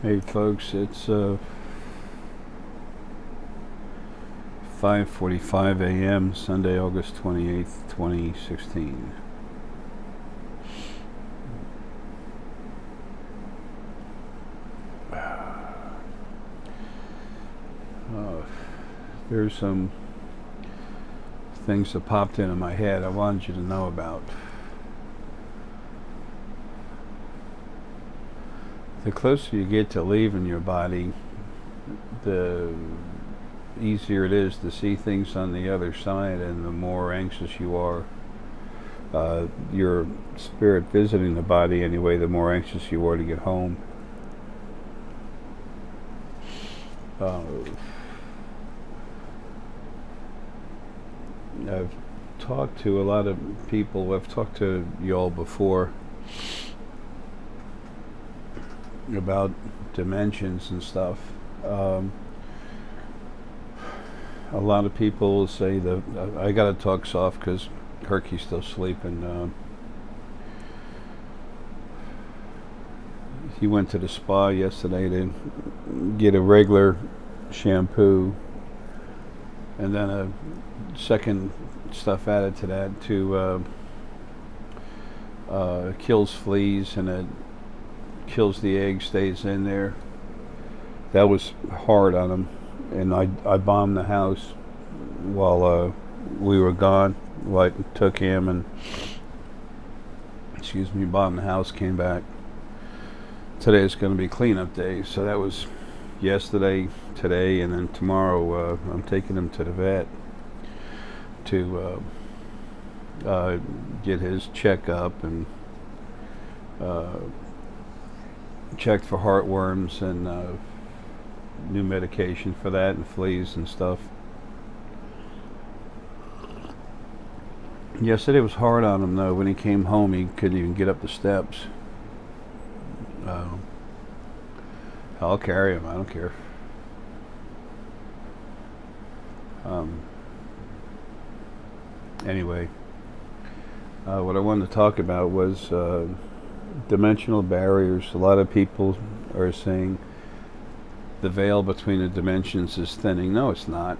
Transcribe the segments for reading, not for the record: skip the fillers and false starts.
Hey folks, it's 5:45 a.m. Sunday, August 28th, 2016. Uh, there's some things that popped into my head I wanted you to know about. The closer you get to leaving your body, the easier it is to see things on the other side, and the more anxious you are. Your spirit visiting the body anyway, the more anxious you are to get home. Uh, I've talked to a lot of people. I've talked to y'all before about dimensions and stuff. Um, a lot of people say that I gotta talk soft because Herky's still sleeping. He went to the spa yesterday to get a regular shampoo and then a second stuff added to that to kills fleas, and it kills the egg, stays in there. That was hard on him, and I bombed the house while we were gone. Well, I took him and bombed the house, came back. Today is going to be cleanup day, so that was yesterday, today, and then tomorrow I'm taking him to the vet to get his checkup and checked for heartworms and new medication for that and fleas and stuff. Yesterday was hard on him though. When he came home, he couldn't even get up the steps. I'll carry him. I don't care. Anyway, what I wanted to talk about was dimensional barriers. A lot of people are saying the veil between the dimensions is thinning. No, it's not.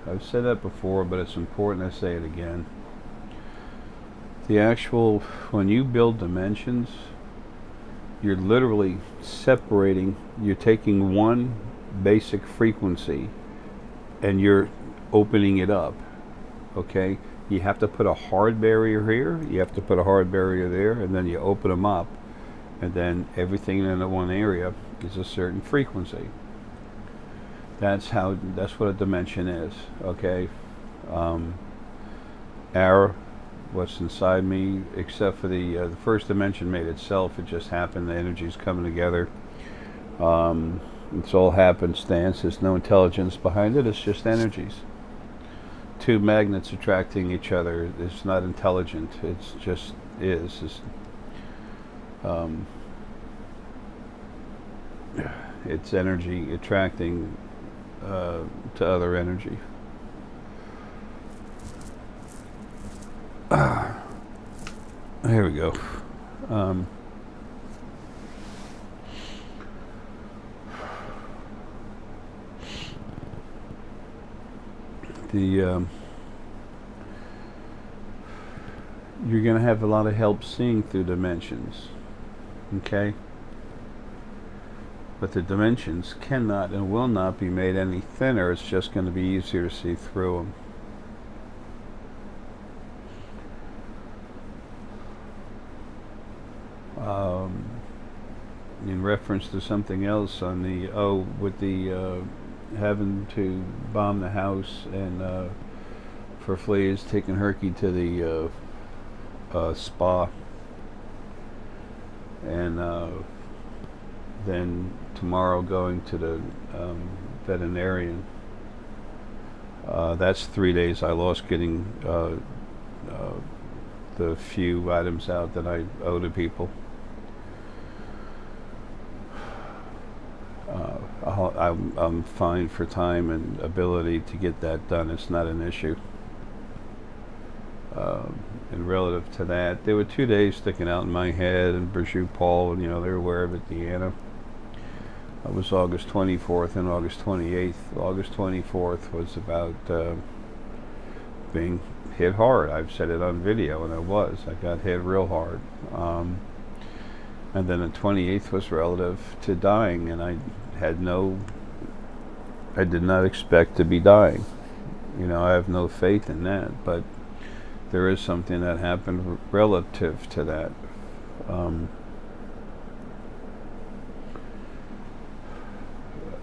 I've said that before, but it's important I say it again. When you build dimensions, you're literally separating, you're taking one basic frequency and you're opening it up, okay? You have to put a hard barrier here, you have to put a hard barrier there, and then you open them up, and then everything in the one area is a certain frequency. That's what a dimension is, okay? What's inside me, except for the first dimension made itself. It just happened. The energy's coming together. It's all happenstance. There's no intelligence behind it. It's just energies. Two magnets attracting each other. It's not intelligent. It's just is. It's energy attracting to other energy. Here we go. You're going to have a lot of help seeing through dimensions, okay? But the dimensions cannot and will not be made any thinner. It's just going to be easier to see through them. In reference to something else on with the having to bomb the house and for fleas, taking Herky to the spa, and then tomorrow going to the veterinarian. That's 3 days I lost getting the few items out that I owe to people. I'm fine for time and ability to get that done. It's not an issue. And relative to that, there were 2 days sticking out in my head, and Berjou Paul, and they're aware of it, Deanna. It was August 24th and August 28th. August 24th was about being hit hard. I've said it on video, and I got hit real hard. And then the 28th was relative to dying, and I did not expect to be dying. I have no faith in that, but there is something that happened relative to that.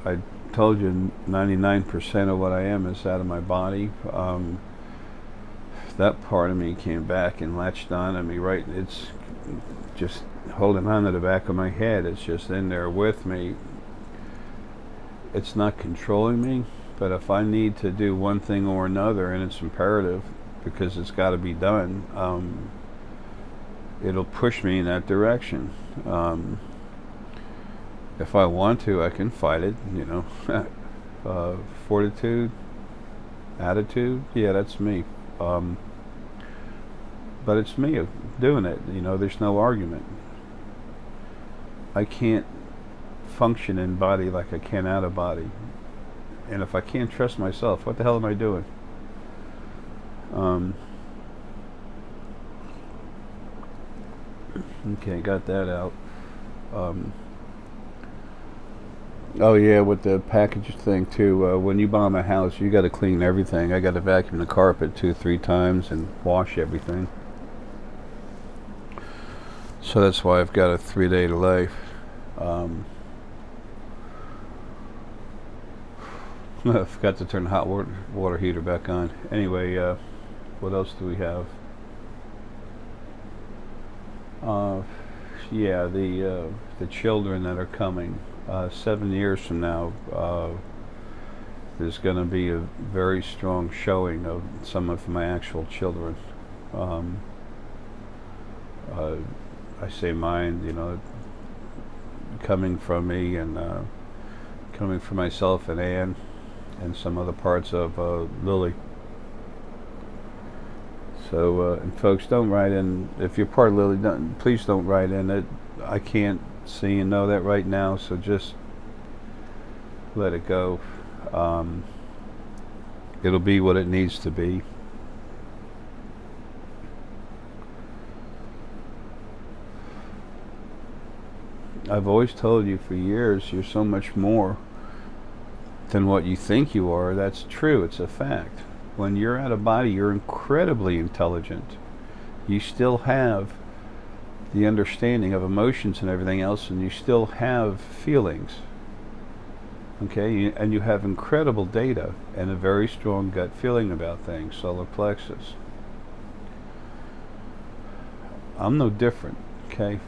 I told you 99% of what I am is out of my body. That part of me came back and latched on to me, right? It's just holding on to the back of my head. It's just in there with me. It's not controlling me, but if I need to do one thing or another, and it's imperative because it's got to be done, it'll push me in that direction. If I want to, I can fight it, fortitude, attitude, yeah, that's me. But it's me doing it, there's no argument. I can't function in body like I can out of body. And if I can't trust myself, what the hell am I doing? Okay, got that out. Oh yeah, with the package thing too. When you bomb a house, you got to clean everything. I got to vacuum the carpet 2-3 times and wash everything. So that's why I've got a 3-day delay. I forgot to turn the hot water heater back on. Anyway, what else do we have? Yeah, the children that are coming. 7 years from now, there's going to be a very strong showing of some of my actual children. I say mine, coming from me and coming from myself and Anne and some other parts of Lily. So, and folks, don't write in. If you're part of Lily, please don't write in. I can't see and know that right now, so just let it go. It'll be what it needs to be. I've always told you for years, you're so much more than what you think you are. That's true. It's a fact. When you're out of body, you're incredibly intelligent. You still have the understanding of emotions and everything else, and you still have feelings. Okay? And you have incredible data and a very strong gut feeling about things, solar plexus. I'm no different, okay?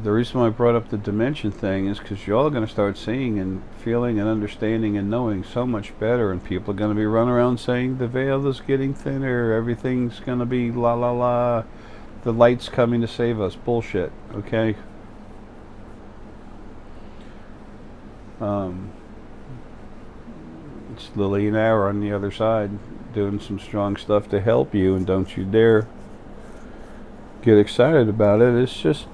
The reason why I brought up the dimension thing is because you're all going to start seeing and feeling and understanding and knowing so much better, and people are going to be running around saying the veil is getting thinner, everything's going to be la la la, the light's coming to save us. Bullshit, okay? It's Lily and Ara on the other side doing some strong stuff to help you, and don't you dare get excited about it. It's just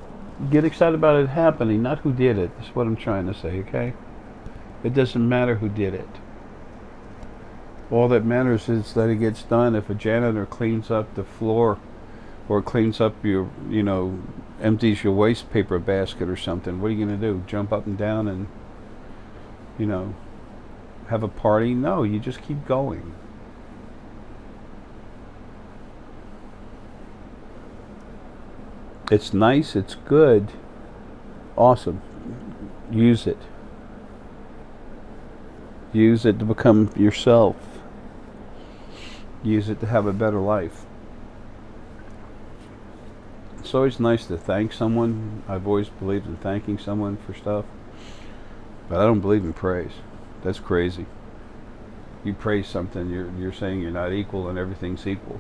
get excited about it happening, not who did it. That's what I'm trying to say, okay? It doesn't matter who did it. All that matters is that it gets done. If a janitor cleans up the floor or cleans up your, empties your waste paper basket or something, what are you going to do? Jump up and down and, have a party? No, you just keep going. It's nice, it's good, awesome. Use it. Use it to become yourself. Use it to have a better life. It's always nice to thank someone. I've always believed in thanking someone for stuff, but I don't believe in praise. That's crazy. You praise something, you're saying you're not equal and everything's equal.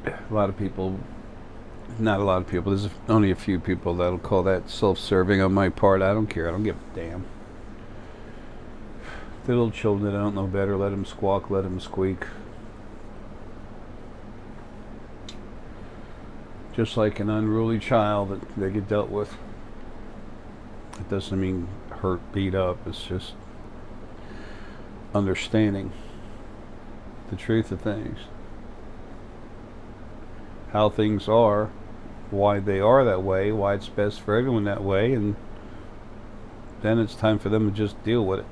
A lot of people not a lot of people. There's only a few people that'll call that self-serving on my part. I don't care. I don't give a damn. The little children that don't know better, let them squawk, let them squeak. Just like an unruly child that they get dealt with. It doesn't mean hurt, beat up. It's just understanding the truth of things. How things are, why they are that way, why it's best for everyone that way, and then it's time for them to just deal with it.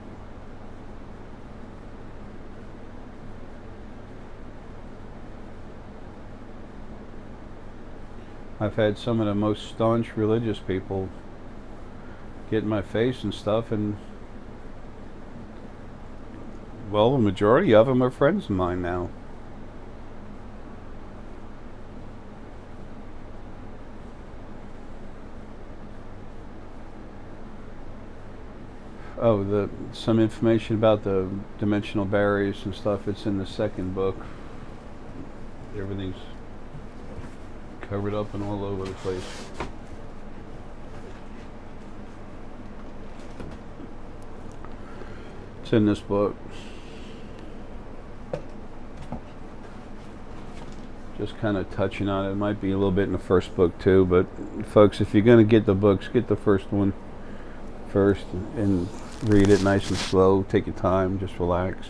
I've had some of the most staunch religious people get in my face and stuff, and well, the majority of them are friends of mine now. Oh, some information about the dimensional barriers and stuff. It's in the second book. Everything's covered up and all over the place. It's in this book. Just kind of touching on it. It might be a little bit in the first book too, but folks, if you're going to get the books, get the first one first and read it nice and slow. Take your time, just relax.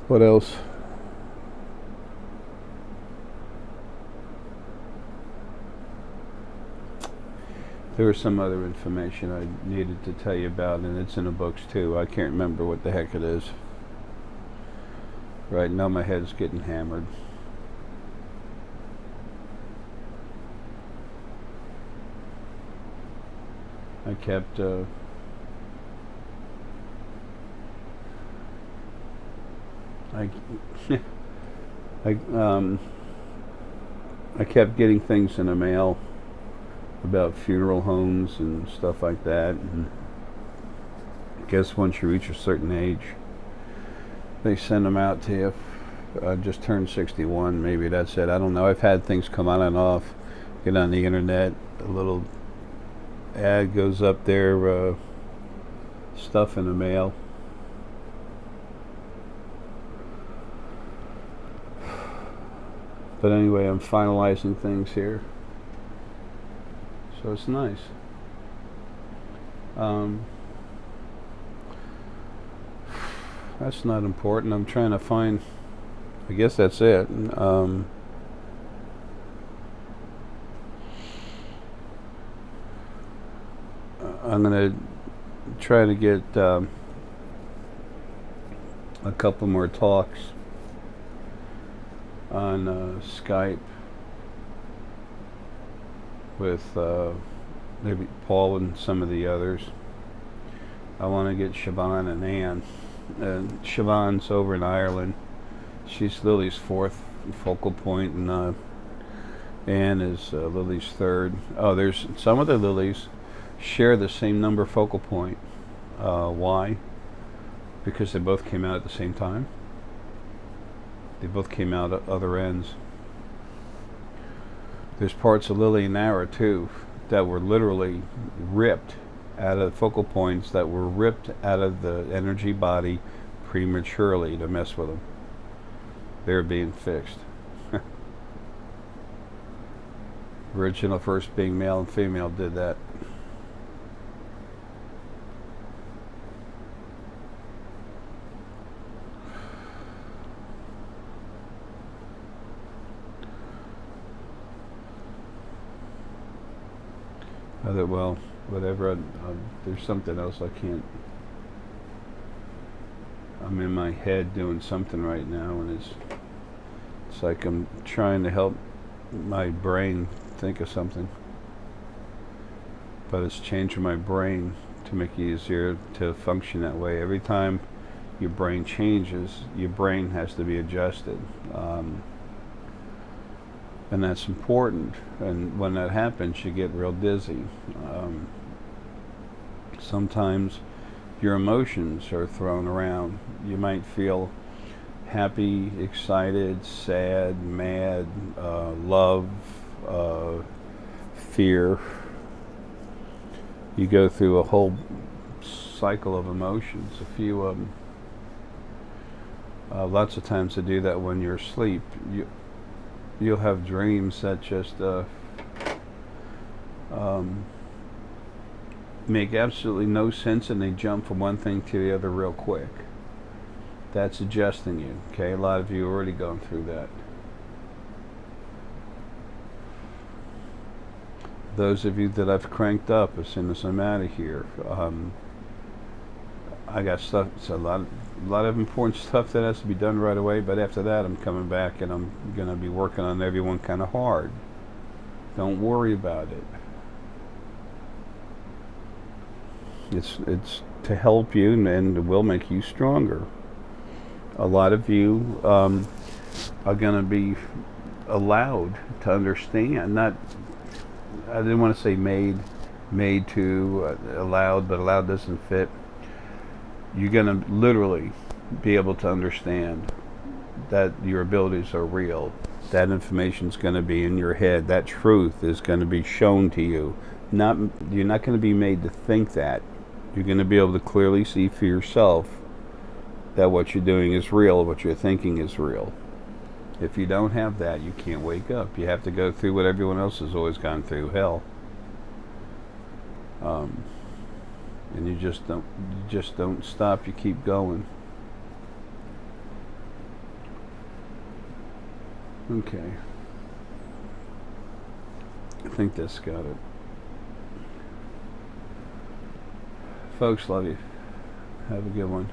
What else? There was some other information I needed to tell you about, and it's in the books too. I can't remember what the heck it is. Right now my head's getting hammered. I kept I kept getting things in the mail about funeral homes and stuff like that, and I guess once you reach a certain age they send them out to you. I just turned 61, maybe that's it, I don't know. I've had things come on and off. Get on the internet, a little ad goes up there, stuff in the mail. But anyway, I'm finalizing things here, so it's nice. That's not important. I'm trying to find, I guess that's it. I'm going to try to get a couple more talks on Skype with maybe Paul and some of the others. I want to get Siobhan and Anne. Siobhan's over in Ireland. She's Lily's fourth focal point, and Anne is Lily's third. Oh, there's some of the Lilies share the same number focal point. Why? Because they both came out at the same time. They both came out at other ends. There's parts of Lily and Nara too that were literally ripped out of the focal points, that were ripped out of the energy body prematurely to mess with them. They're being fixed. Original first being male and female did that. Well, whatever. There's something else I can't. I'm in my head doing something right now, and it's like I'm trying to help my brain think of something, but it's changing my brain to make it easier to function that way. Every time your brain changes, your brain has to be adjusted. And that's important, and when that happens you get real dizzy. Sometimes your emotions are thrown around. You might feel happy, excited, sad, mad, love, fear. You go through a whole cycle of emotions. A few of them. Lots of times to do that when you're asleep. You'll have dreams that just make absolutely no sense, and they jump from one thing to the other real quick. That's adjusting you. Okay, a lot of you have already gone through that. Those of you that I've cranked up as soon as I'm out of here, I got stuff. It's a lot of important stuff that has to be done right away. But after that, I'm coming back and I'm gonna be working on everyone kind of hard. Don't worry about it. It's to help you, and it will make you stronger. A lot of you are gonna be allowed to understand. Not, I didn't want to say made to, allowed, but allowed doesn't fit. You're going to literally be able to understand that your abilities are real. That information is going to be in your head. That truth is going to be shown to you. You're not going to be made to think that. You're going to be able to clearly see for yourself that what you're doing is real, what you're thinking is real. If you don't have that, you can't wake up. You have to go through what everyone else has always gone through, hell. And you just don't stop. You keep going. Okay. I think that's got it. Folks, love you. Have a good one.